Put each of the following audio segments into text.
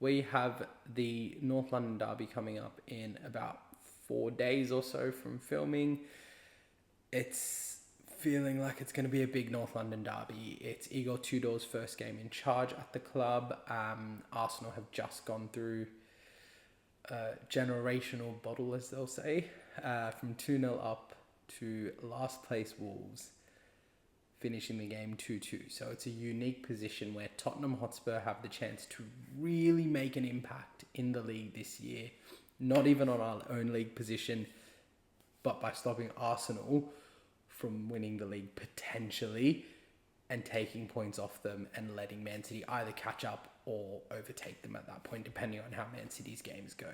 We have the North London derby coming up in about 4 days or so from filming. It's feeling like it's going to be a big North London derby. It's Igor Tudor's first game in charge at the club. Arsenal have just gone through a generational bottle, as they'll say, from 2-0 up to last place Wolves, finishing the game 2-2. So it's a unique position where Tottenham Hotspur have the chance to really make an impact in the league this year, not even on our own league position, but by stopping Arsenal from winning the league potentially and taking points off them and letting Man City either catch up or overtake them at that point, depending on how Man City's games go.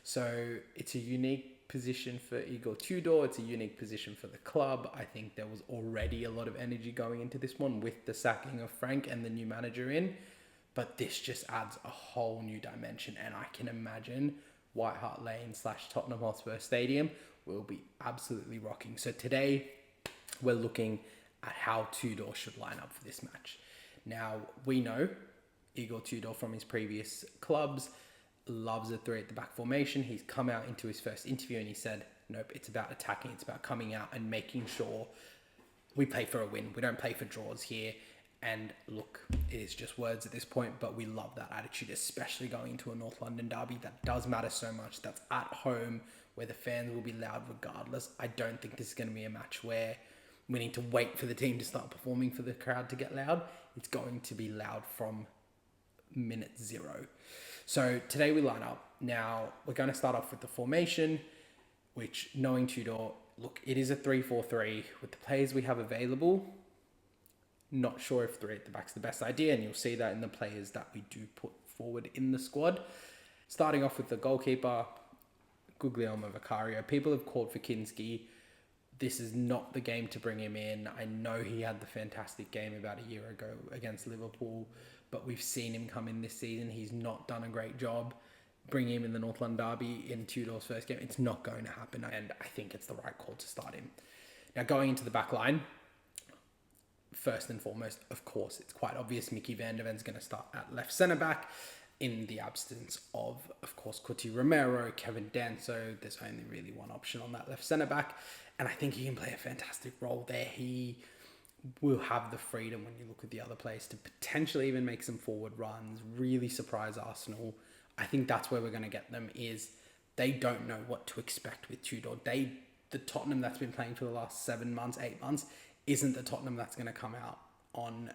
So it's a unique position for Igor Tudor. It's a unique position for the club. I think there was already a lot of energy going into this one with the sacking of Frank and the new manager in, but this just adds a whole new dimension, and I can imagine White Hart Lane / Tottenham Hotspur Stadium will be absolutely rocking. So today we're looking at how Tudor should line up for this match. Now, we know Igor Tudor from his previous clubs loves a three at the back formation. He's come out into his first interview and he said, nope, it's about attacking. It's about coming out and making sure we play for a win. We don't play for draws here. And look, it is just words at this point, but we love that attitude, especially going into a North London derby that does matter so much. That's at home where the fans will be loud regardless. I don't think this is going to be a match where we need to wait for the team to start performing for the crowd to get loud. It's going to be loud from minute zero. So today we line up. Now we're going to start off with the formation, which, knowing Tudor, look, it is a 3-4-3 with the players we have available. Not sure if three at the back's the best idea, and you'll see that in the players that we do put forward in the squad. Starting off with the goalkeeper, Guglielmo Vicario. People have called for Kinski. This is not the game to bring him in. I know he had the fantastic game about a year ago against Liverpool, but we've seen him come in this season. He's not done a great job. Bringing him in the North London derby in Tudor's first game, it's not going to happen, and I think it's the right call to start him. Now, going into the back line, first and foremost, of course, it's quite obvious Mickey van der Ven's going to start at left centre-back in the absence of course, Cuti Romero, Kevin Danso. There's only really one option on that left centre-back, and I think he can play a fantastic role there. He will have the freedom, when you look at the other players, to potentially even make some forward runs, really surprise Arsenal. I think that's where we're going to get them, is they don't know what to expect with Tudor. The Tottenham that's been playing for the last 7 months, 8 months, isn't the Tottenham that's going to come out on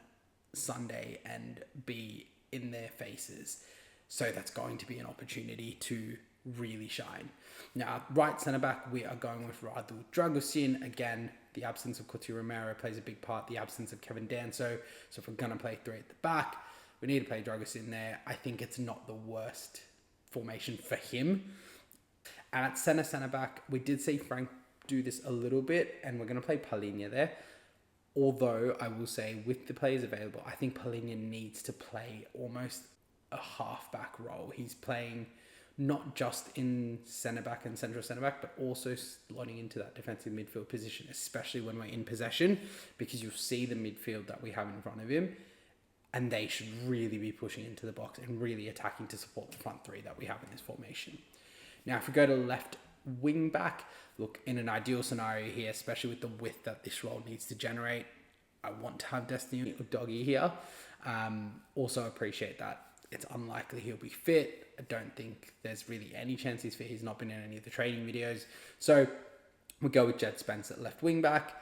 Sunday and be in their faces. So that's going to be an opportunity to really shine. Now, right centre-back, we are going with Radu Dragusin. Again, the absence of Cuti Romero plays a big part, the absence of Kevin Danso. So if we're going to play three at the back, we need to play Dragusin there. I think it's not the worst formation for him. And at centre-back, we did see Frank do this a little bit, and we're going to play Palhinha there. Although I will say, with the players available, I think Palhinha needs to play almost a half-back role. He's playing not just in centre-back and central centre-back, but also slotting into that defensive midfield position, especially when we're in possession, because you'll see the midfield that we have in front of him, and they should really be pushing into the box and really attacking to support the front three that we have in this formation. Now, if we go to left wing back, look, in an ideal scenario here, especially with the width that this role needs to generate, I want to have Destiny or Doggy here. Also appreciate that it's unlikely he'll be fit. I don't think there's really any chance he's fit. He's not been in any of the training videos. So we'll go with Jed Spence at left wing back.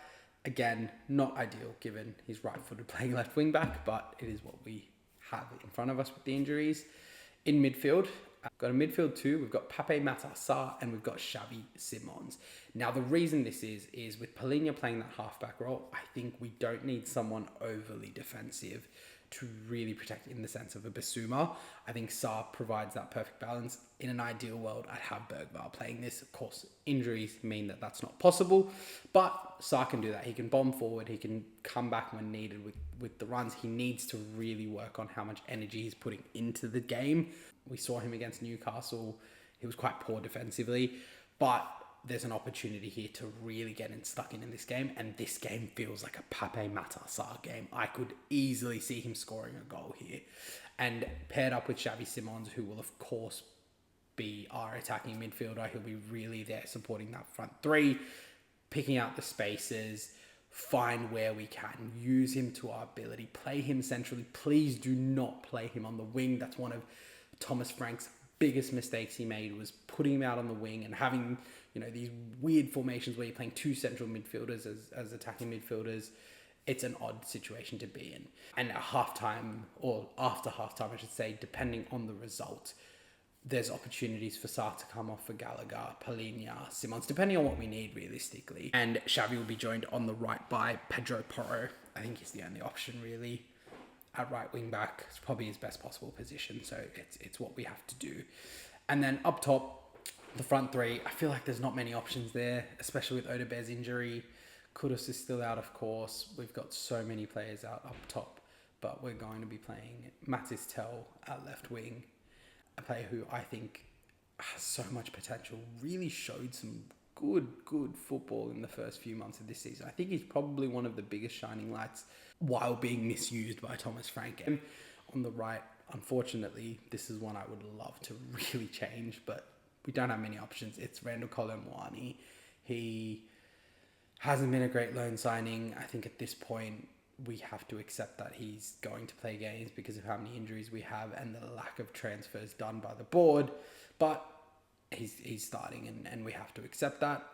Again, not ideal given he's right-footed playing left wing back, but it is what we have in front of us with the injuries. In midfield, we've got a midfield two. We've got Pape Matar Sarr and we've got Xavi Simons. Now, the reason this is with Palhinha playing that halfback role, I think we don't need someone overly defensive to really protect in the sense of a Basuma. I think Sarr provides that perfect balance. In an ideal world, I'd have Bergvall playing this. Of course, injuries mean that that's not possible, but Sarr can do that. He can bomb forward. He can come back when needed with the runs. He needs to really work on how much energy he's putting into the game. We saw him against Newcastle. He was quite poor defensively, but there's an opportunity here to really get stuck in this game, and this game feels like a Pape Matar Sarr game. I could easily see him scoring a goal here. and paired up with Xavi Simons, who will of course be our attacking midfielder. He'll be really there supporting that front three, picking out the spaces, find where we can, use him to our ability, play him centrally. Please do not play him on the wing. That's one of Thomas Frank's biggest mistakes he made, was putting him out on the wing and having, these weird formations where you're playing two central midfielders as attacking midfielders. It's an odd situation to be in. And at halftime, or after halftime, I should say, depending on the result, there's opportunities for Sarr to come off for Gallagher, Palhinha, Simons, depending on what we need realistically. And Xavi will be joined on the right by Pedro Porro. I think he's the only option really at right wing back. It's probably his best possible position, so it's what we have to do. And then up top, the front three, I feel like there's not many options there, especially with Odebear's injury. Kudus is still out, of course. We've got so many players out up top, but we're going to be playing Matis Tel at left wing, a player who I think has so much potential, really showed some good football in the first few months of this season. I think he's probably one of the biggest shining lights while being misused by Thomas Frank. And on the right, unfortunately, this is one I would love to really change, but we don't have many options. It's Randall Colomwani. He hasn't been a great loan signing. I think at this point, we have to accept that he's going to play games because of how many injuries we have and the lack of transfers done by the board. But he's starting and we have to accept that.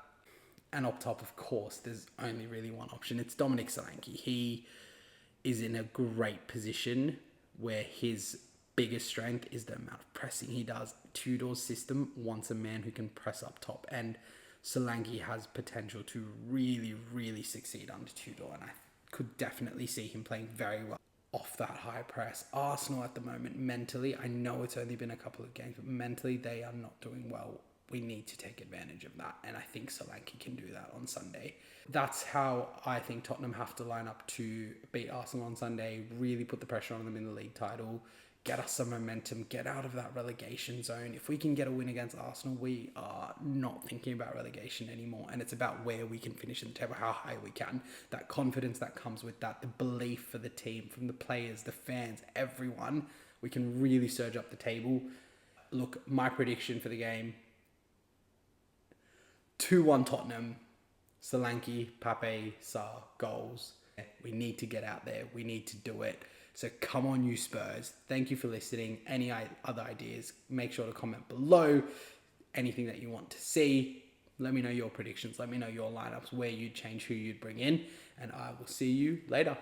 And up top, of course, there's only really one option. It's Dominic Solanke. He is in a great position where his biggest strength is the amount of pressing he does. Tudor's system wants a man who can press up top, and Solanke has potential to really, really succeed under Tudor, and I could definitely see him playing very well off that high press. Arsenal at the moment, mentally, I know it's only been a couple of games, but mentally they are not doing well. We need to take advantage of that, and I think Solanke can do that on Sunday. That's how I think Tottenham have to line up to beat Arsenal on Sunday, really put the pressure on them in the league title, get us some momentum, get out of that relegation zone. If we can get a win against Arsenal, we are not thinking about relegation anymore, and it's about where we can finish in the table, how high we can. That confidence that comes with that, the belief for the team, from the players, the fans, everyone, we can really surge up the table. Look, my prediction for the game, 2-1 Tottenham, Solanke, Pape, Sarr, goals. We need to get out there. We need to do it. So come on, you Spurs. Thank you for listening. Any other ideas, make sure to comment below. Anything that you want to see, let me know your predictions. Let me know your lineups, where you'd change, who you'd bring in. And I will see you later.